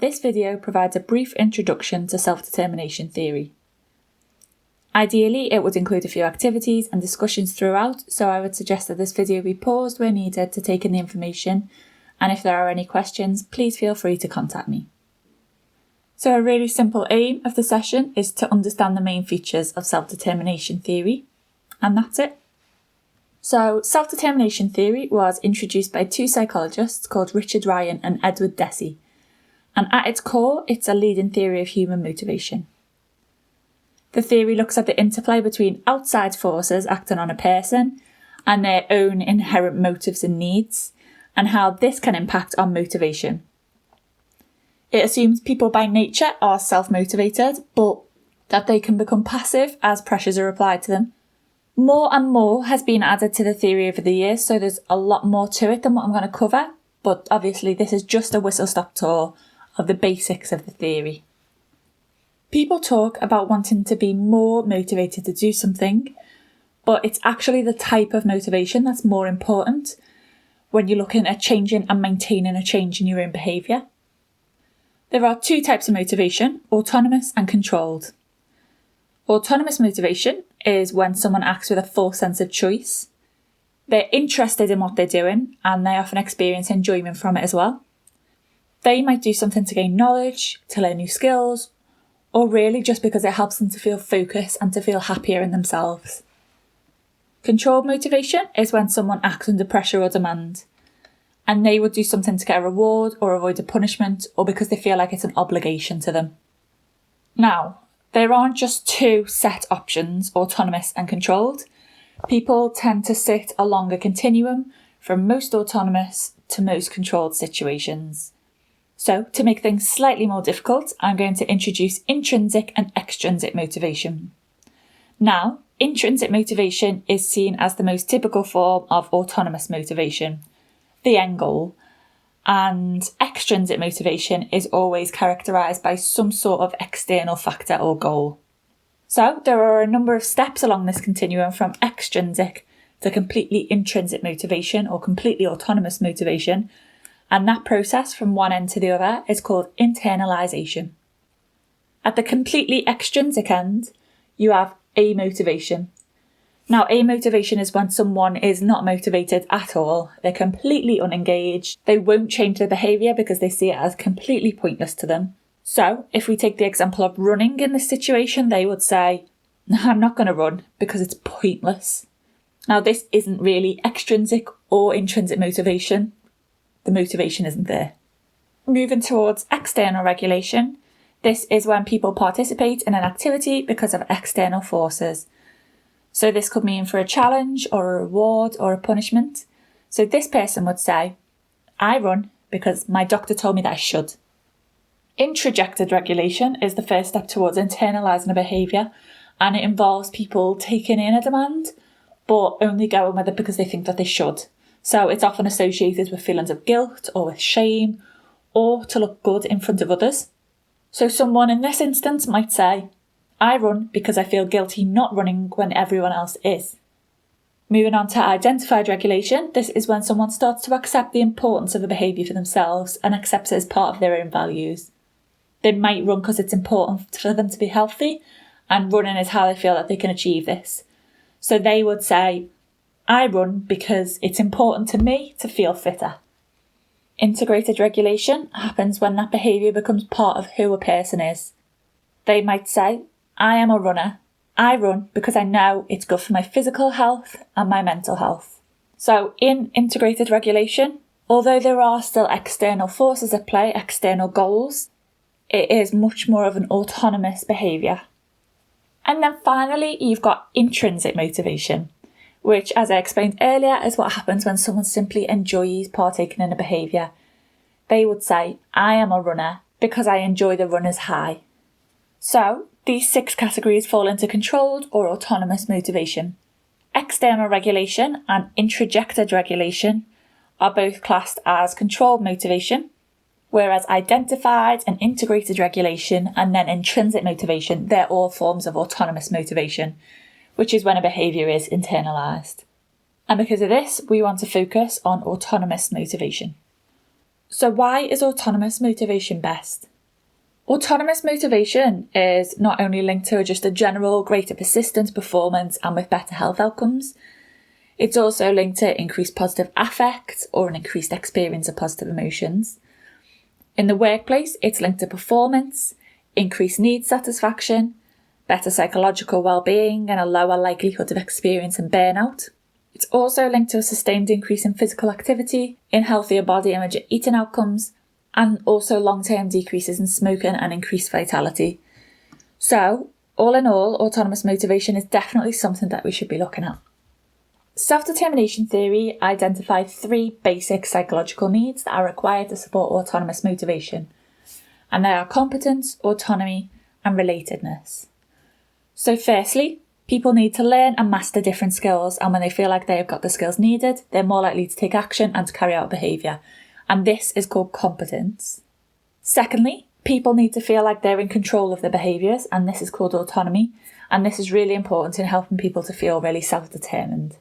This video provides a brief introduction to self-determination theory. Ideally, it would include a few activities and discussions throughout, so I would suggest that this video be paused where needed to take in the information, and if there are any questions, please feel free to contact me. So a really simple aim of the session is to understand the main features of self-determination theory, and that's it. So self-determination theory was introduced by two psychologists called Richard Ryan and Edward Deci, and at its core, it's a leading theory of human motivation. The theory looks at the interplay between outside forces acting on a person and their own inherent motives and needs, and how this can impact on motivation. It assumes people by nature are self-motivated, but that they can become passive as pressures are applied to them. More and more has been added to the theory over the years, so there's a lot more to it than what I'm going to cover, but obviously this is just a whistle-stop tour of the basics of the theory. People talk about wanting to be more motivated to do something, but it's actually the type of motivation that's more important when you're looking at changing and maintaining a change in your own behaviour. There are two types of motivation, autonomous and controlled. Autonomous motivation is when someone acts with a full sense of choice. They're interested in what they're doing and they often experience enjoyment from it as well. They might do something to gain knowledge, to learn new skills, or really just because it helps them to feel focused and to feel happier in themselves. Controlled motivation is when someone acts under pressure or demand, and they would do something to get a reward or avoid a punishment, or because they feel like it's an obligation to them. Now, there aren't just two set options, autonomous and controlled. People tend to sit along a continuum from most autonomous to most controlled situations. So, to make things slightly more difficult, I'm going to introduce intrinsic and extrinsic motivation. Now, intrinsic motivation is seen as the most typical form of autonomous motivation, the end goal, and extrinsic motivation is always characterised by some sort of external factor or goal. So, there are a number of steps along this continuum from extrinsic to completely intrinsic motivation or completely autonomous motivation, and that process from one end to the other is called internalisation. At the completely extrinsic end, you have amotivation. Now, amotivation is when someone is not motivated at all. They're completely unengaged. They won't change their behaviour because they see it as completely pointless to them. So, if we take the example of running in this situation, they would say, I'm not going to run because it's pointless. Now, this isn't really extrinsic or intrinsic motivation. The motivation isn't there. Moving towards external regulation, this is when people participate in an activity because of external forces. So this could mean for a challenge or a reward or a punishment. So this person would say, I run because my doctor told me that I should. Introjected regulation is the first step towards internalising a behaviour, and it involves people taking in a demand but only going with it because they think that they should. So it's often associated with feelings of guilt or with shame or to look good in front of others. So someone in this instance might say, I run because I feel guilty not running when everyone else is. Moving on to identified regulation, this is when someone starts to accept the importance of a behaviour for themselves and accepts it as part of their own values. They might run because it's important for them to be healthy, and running is how they feel that they can achieve this. So they would say, I run because it's important to me to feel fitter. Integrated regulation happens when that behaviour becomes part of who a person is. They might say, I am a runner. I run because I know it's good for my physical health and my mental health. So in integrated regulation, although there are still external forces at play, external goals, it is much more of an autonomous behaviour. And then finally, you've got intrinsic motivation, which, as I explained earlier, is what happens when someone simply enjoys partaking in a behaviour. They would say, I am a runner because I enjoy the runner's high. So, these 6 categories fall into controlled or autonomous motivation. External regulation and introjected regulation are both classed as controlled motivation, whereas identified and integrated regulation and then intrinsic motivation, they're all forms of autonomous motivation, which is when a behaviour is internalised. And because of this, we want to focus on autonomous motivation. So why is autonomous motivation best? Autonomous motivation is not only linked to just a general greater persistence, performance, and with better health outcomes, it's also linked to increased positive affect or an increased experience of positive emotions. In the workplace, it's linked to performance, increased need satisfaction, better psychological well-being, and a lower likelihood of experiencing burnout. It's also linked to a sustained increase in physical activity, in healthier body image and eating outcomes, and also long-term decreases in smoking and increased vitality. So, all in all, autonomous motivation is definitely something that we should be looking at. Self-determination theory identified 3 basic psychological needs that are required to support autonomous motivation, and they are competence, autonomy, and relatedness. So firstly, people need to learn and master different skills, and when they feel like they have got the skills needed, they're more likely to take action and to carry out behaviour, and this is called competence. Secondly, people need to feel like they're in control of their behaviours, and this is called autonomy, and this is really important in helping people to feel really self-determined.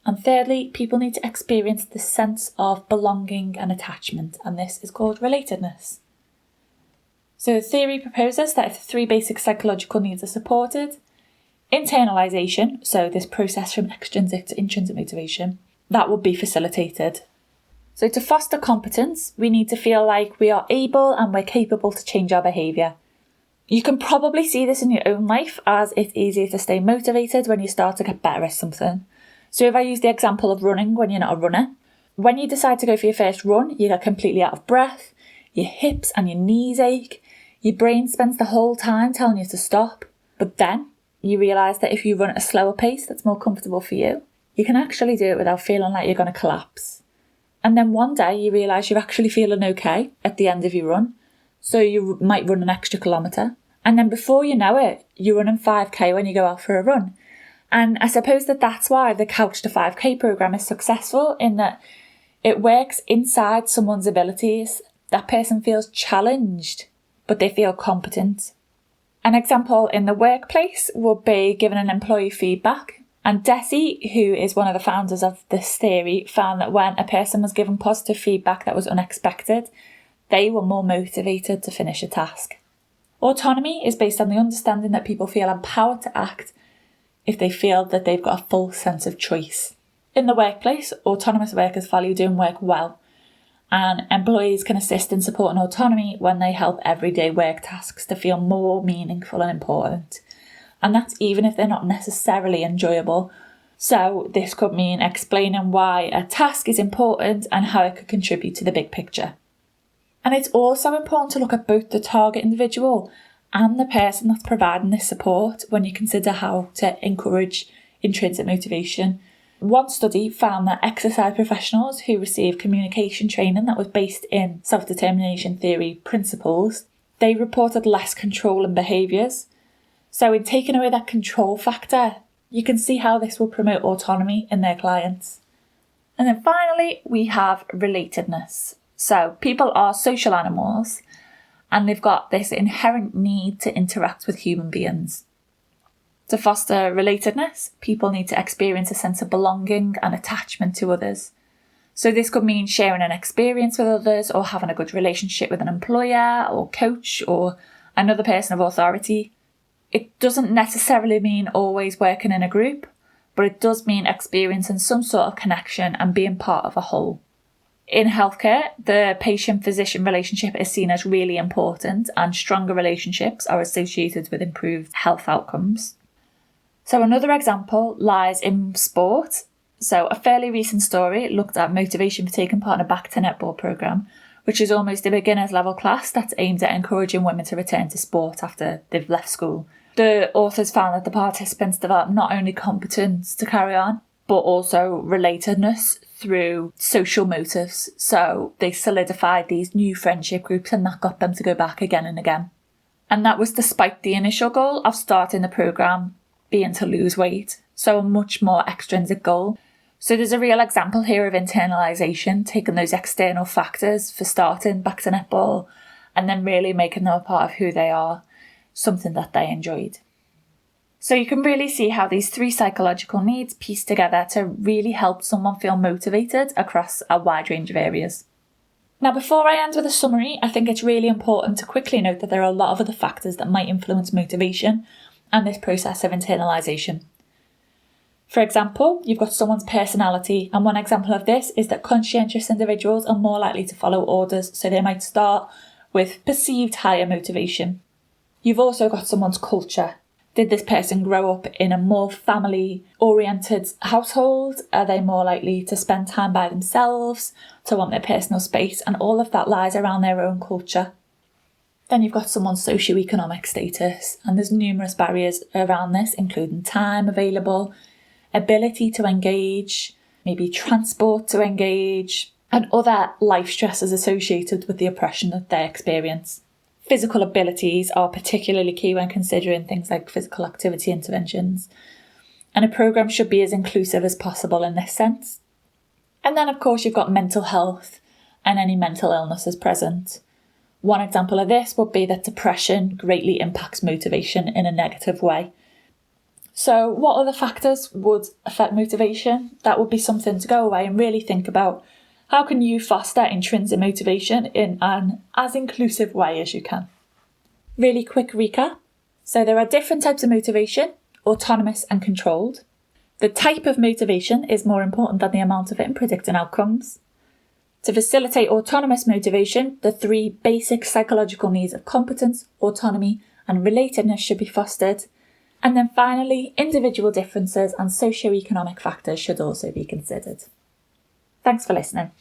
And thirdly, people need to experience the sense of belonging and attachment, and this is called relatedness. So the theory proposes that if the 3 basic psychological needs are supported, internalisation, so this process from extrinsic to intrinsic motivation, that would be facilitated. So to foster competence, we need to feel like we are able and we're capable to change our behaviour. You can probably see this in your own life, as it's easier to stay motivated when you start to get better at something. So if I use the example of running when you're not a runner, when you decide to go for your first run, you get completely out of breath, your hips and your knees ache, your brain spends the whole time telling you to stop, but then you realise that if you run at a slower pace that's more comfortable for you, you can actually do it without feeling like you're going to collapse. And then one day you realise you're actually feeling okay at the end of your run, so you might run an extra kilometre, and then before you know it, you're running 5k when you go out for a run. And I suppose that's why the Couch to 5k programme is successful, in that it works inside someone's abilities. That person feels challenged, but they feel competent. An example in the workplace would be giving an employee feedback. And Deci, who is one of the founders of this theory, found that when a person was given positive feedback that was unexpected, they were more motivated to finish a task. Autonomy is based on the understanding that people feel empowered to act if they feel that they've got a full sense of choice. In the workplace, autonomous workers value doing work well, and employees can assist in supporting autonomy when they help everyday work tasks to feel more meaningful and important. And that's even if they're not necessarily enjoyable. So this could mean explaining why a task is important and how it could contribute to the big picture. And it's also important to look at both the target individual and the person that's providing this support when you consider how to encourage intrinsic motivation. One study found that exercise professionals who received communication training that was based in self-determination theory principles, they reported less control in behaviours. So in taking away that control factor, you can see how this will promote autonomy in their clients. And then finally, we have relatedness. So people are social animals, and they've got this inherent need to interact with human beings. To foster relatedness, people need to experience a sense of belonging and attachment to others. So this could mean sharing an experience with others, or having a good relationship with an employer or coach or another person of authority. It doesn't necessarily mean always working in a group, but it does mean experiencing some sort of connection and being part of a whole. In healthcare, the patient-physician relationship is seen as really important, and stronger relationships are associated with improved health outcomes. So another example lies in sport. So a fairly recent story looked at motivation for taking part in a Back to Netball programme, which is almost a beginner's level class that's aimed at encouraging women to return to sport after they've left school. The authors found that the participants developed not only competence to carry on, but also relatedness through social motives. So they solidified these new friendship groups, and that got them to go back again and again. And that was despite the initial goal of starting the programme being to lose weight, so a much more extrinsic goal. So there's a real example here of internalisation, taking those external factors for starting Back to Netball and then really making them a part of who they are, something that they enjoyed. So you can really see how these 3 psychological needs piece together to really help someone feel motivated across a wide range of areas. Now, before I end with a summary, I think it's really important to quickly note that there are a lot of other factors that might influence motivation and this process of internalisation. For example, you've got someone's personality, and one example of this is that conscientious individuals are more likely to follow orders, so they might start with perceived higher motivation. You've also got someone's culture. Did this person grow up in a more family-oriented household? Are they more likely to spend time by themselves, to want their personal space? And all of that lies around their own culture. Then you've got someone's socioeconomic status, and there's numerous barriers around this, including time available, ability to engage, maybe transport to engage, and other life stresses associated with the oppression that they experience. Physical abilities are particularly key when considering things like physical activity interventions, and a programme should be as inclusive as possible in this sense. And then, of course, you've got mental health and any mental illnesses present. One example of this would be that depression greatly impacts motivation in a negative way. So what other factors would affect motivation? That would be something to go away and really think about. How can you foster intrinsic motivation in an as inclusive way as you can? Really quick recap. So there are different types of motivation: autonomous and controlled. The type of motivation is more important than the amount of it in predicting outcomes. To facilitate autonomous motivation, the three basic psychological needs of competence, autonomy, and relatedness should be fostered. And then finally, individual differences and socio-economic factors should also be considered. Thanks for listening.